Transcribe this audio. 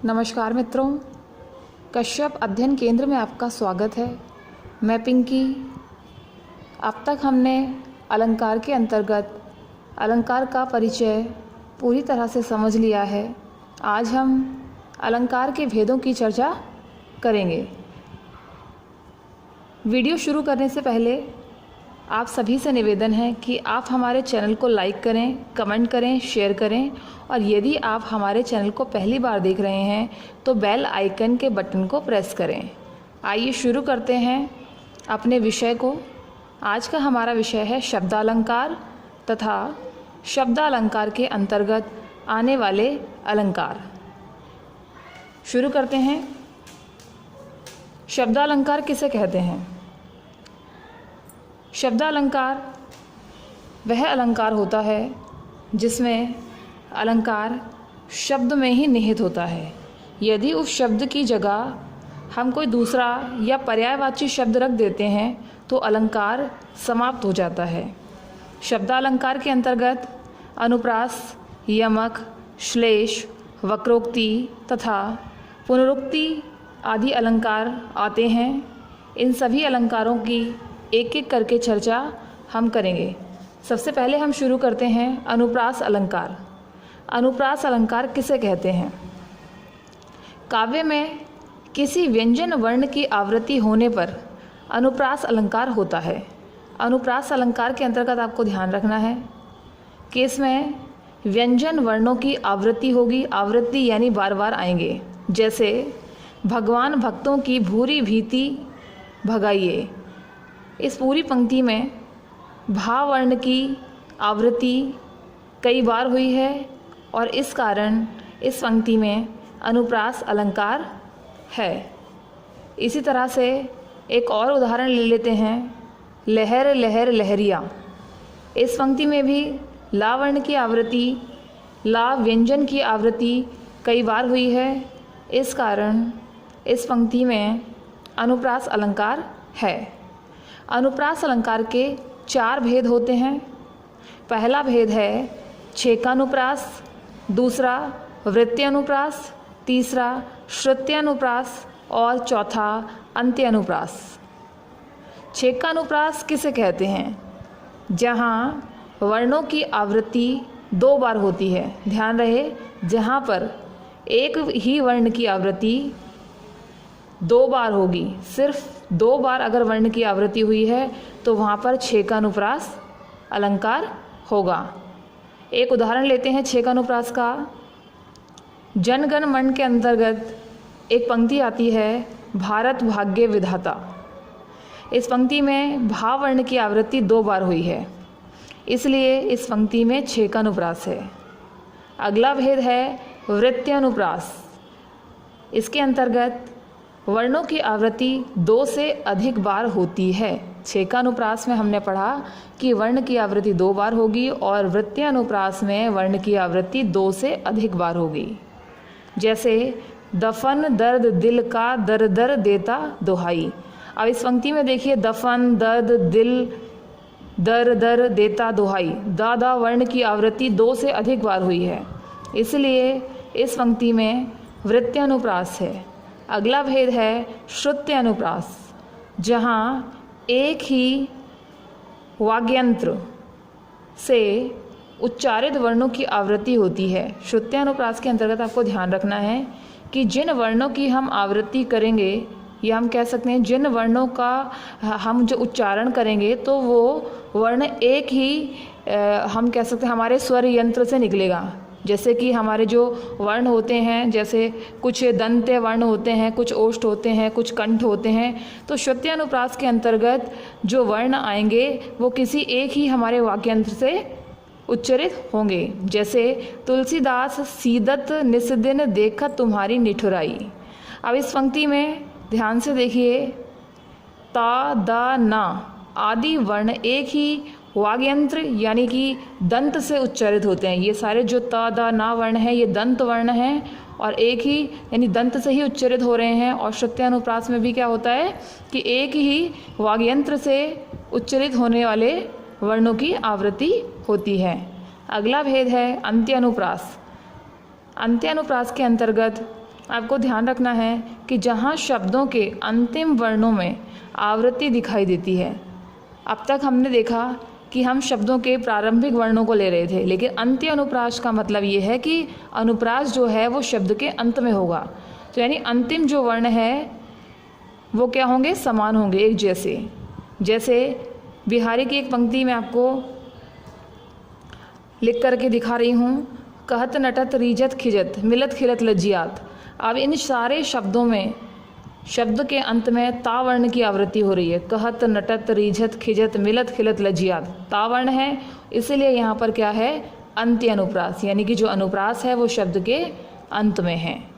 नमस्कार मित्रों, कश्यप अध्ययन केंद्र में आपका स्वागत है। मैं पिंकी। अब तक हमने अलंकार के अंतर्गत अलंकार का परिचय पूरी तरह से समझ लिया है। आज हम अलंकार के भेदों की चर्चा करेंगे। वीडियो शुरू करने से पहले आप सभी से निवेदन है कि आप हमारे चैनल को लाइक करें, कमेंट करें, शेयर करें और यदि आप हमारे चैनल को पहली बार देख रहे हैं तो बेल आइकन के बटन को प्रेस करें। आइए शुरू करते हैं अपने विषय को। आज का हमारा विषय है शब्दालंकार तथा शब्दालंकार के अंतर्गत आने वाले अलंकार। शुरू करते हैं। शब्दालंकार किसे कहते हैं? शब्दालंकार वह अलंकार होता है जिसमें अलंकार शब्द में ही निहित होता है। यदि उस शब्द की जगह हम कोई दूसरा या पर्यायवाची शब्द रख देते हैं तो अलंकार समाप्त हो जाता है। शब्दालंकार के अंतर्गत अनुप्रास, यमक, श्लेष, वक्रोक्ति तथा पुनरुक्ति आदि अलंकार आते हैं। इन सभी अलंकारों की एक एक करके चर्चा हम करेंगे। सबसे पहले हम शुरू करते हैं अनुप्रास अलंकार। अनुप्रास अलंकार किसे कहते हैं? काव्य में किसी व्यंजन वर्ण की आवृत्ति होने पर अनुप्रास अलंकार होता है। अनुप्रास अलंकार के अंतर्गत आपको ध्यान रखना है कि इसमें व्यंजन वर्णों की आवृत्ति होगी। आवृत्ति यानी बार बार आएंगे। जैसे भगवान भक्तों की भूरी भीति भगाइए। इस पूरी पंक्ति में भा वर्ण की आवृत्ति कई बार हुई है और इस कारण इस पंक्ति में अनुप्रास अलंकार है। इसी तरह से एक और उदाहरण ले लेते हैं, लहर लहर लहरिया। इस पंक्ति में भी ला वर्ण की आवृत्ति, ला व्यंजन की आवृत्ति कई बार हुई है। इस कारण इस पंक्ति में अनुप्रास अलंकार है। अनुप्रास अलंकार के 4 भेद होते हैं। पहला भेद है छेकानुप्रास, दूसरा वृत्त्यानुप्रास, तीसरा श्रुत्यानुप्रास और चौथा अंत्यानुप्रास। छेकानुप्रास किसे कहते हैं? जहाँ वर्णों की आवृत्ति 2 बार होती है। ध्यान रहे, जहाँ पर एक ही वर्ण की आवृत्ति 2 बार होगी, सिर्फ 2 बार अगर वर्ण की आवृत्ति हुई है तो वहाँ पर छेकानुप्रास अलंकार होगा। एक उदाहरण लेते हैं छेकानुप्रास का। जन गण मन के अंतर्गत एक पंक्ति आती है, भारत भाग्य विधाता। इस पंक्ति में भा वर्ण की आवृत्ति 2 बार हुई है, इसलिए इस पंक्ति में छेकानुप्रास है। अगला भेद है वृत्त्यानुप्रास। इसके अंतर्गत वर्णों की आवृत्ति 2 से अधिक बार होती है। छेकानुप्रास में हमने पढ़ा कि वर्ण की आवृत्ति 2 बार होगी और वृत्त्यानुप्रास में वर्ण की आवृत्ति 2 से अधिक बार होगी। जैसे दफन दर्द दिल का दर दर देता दुहाई। अब इस पंक्ति में देखिए, दफन दर्द दिल दर दर देता दुहाई, दादा वर्ण की आवृत्ति 2 से अधिक बार हुई है, इसलिए इस पंक्ति में वृत्त्यानुप्रास है। अगला भेद है श्रुत्यानुप्रास, जहाँ एक ही वाग्यंत्र से उच्चारित वर्णों की आवृत्ति होती है। श्रुत्यानुप्रास के अंतर्गत आपको ध्यान रखना है कि जिन वर्णों की हम आवृत्ति करेंगे या हम कह सकते हैं जिन वर्णों का हम जो उच्चारण करेंगे तो वो वर्ण एक ही हम कह सकते हैं हमारे स्वर यंत्र से निकलेगा। जैसे कि हमारे जो वर्ण होते हैं, जैसे कुछ दंत्य वर्ण होते हैं, कुछ ओष्ठ होते हैं, कुछ कंठ होते हैं, तो श्रुत्यानुप्रास के अंतर्गत जो वर्ण आएंगे वो किसी एक ही हमारे वाक्यंत्र से उच्चरित होंगे। जैसे तुलसीदास सीदत निस्दिन देखत तुम्हारी निठुराई। अब इस पंक्ति में ध्यान से देखिए, ता दा ना आदि वर्ण एक ही वाग्यंत्र यानी कि दंत से उच्चारित होते हैं। ये सारे जो ता दा ना वर्ण है ये दंत वर्ण हैं और एक ही यानी दंत से ही उच्चारित हो रहे हैं। और श्रुत्यानुप्रास में भी क्या होता है कि एक ही वाग्यंत्र से उच्चारित होने वाले वर्णों की आवृत्ति होती है। अगला भेद है अंत्यानुप्रास। अंत्यानुप्रास के अंतर्गत आपको ध्यान रखना है कि जहाँ शब्दों के अंतिम वर्णों में आवृत्ति दिखाई देती है, अब तक हमने देखा कि हम शब्दों के प्रारंभिक वर्णों को ले रहे थे, लेकिन अंत्य अनुप्रास का मतलब ये है कि अनुप्रास जो है वो शब्द के अंत में होगा। तो यानी अंतिम जो वर्ण है वो क्या होंगे, समान होंगे, एक जैसे। जैसे बिहारी की एक पंक्ति मैं आपको लिख करके दिखा रही हूँ, कहत नटत रीजत खिजत मिलत खिलत लज्जियात। अब इन सारे शब्दों में शब्द के अंत में ता वर्ण की आवृत्ति हो रही है। कहत नटत रीझत खिजत मिलत खिलत लज्जियात, ता वर्ण है, इसीलिए यहाँ पर क्या है, अंत्य अनुप्रास, यानी कि जो अनुप्रास है वो शब्द के अंत में है।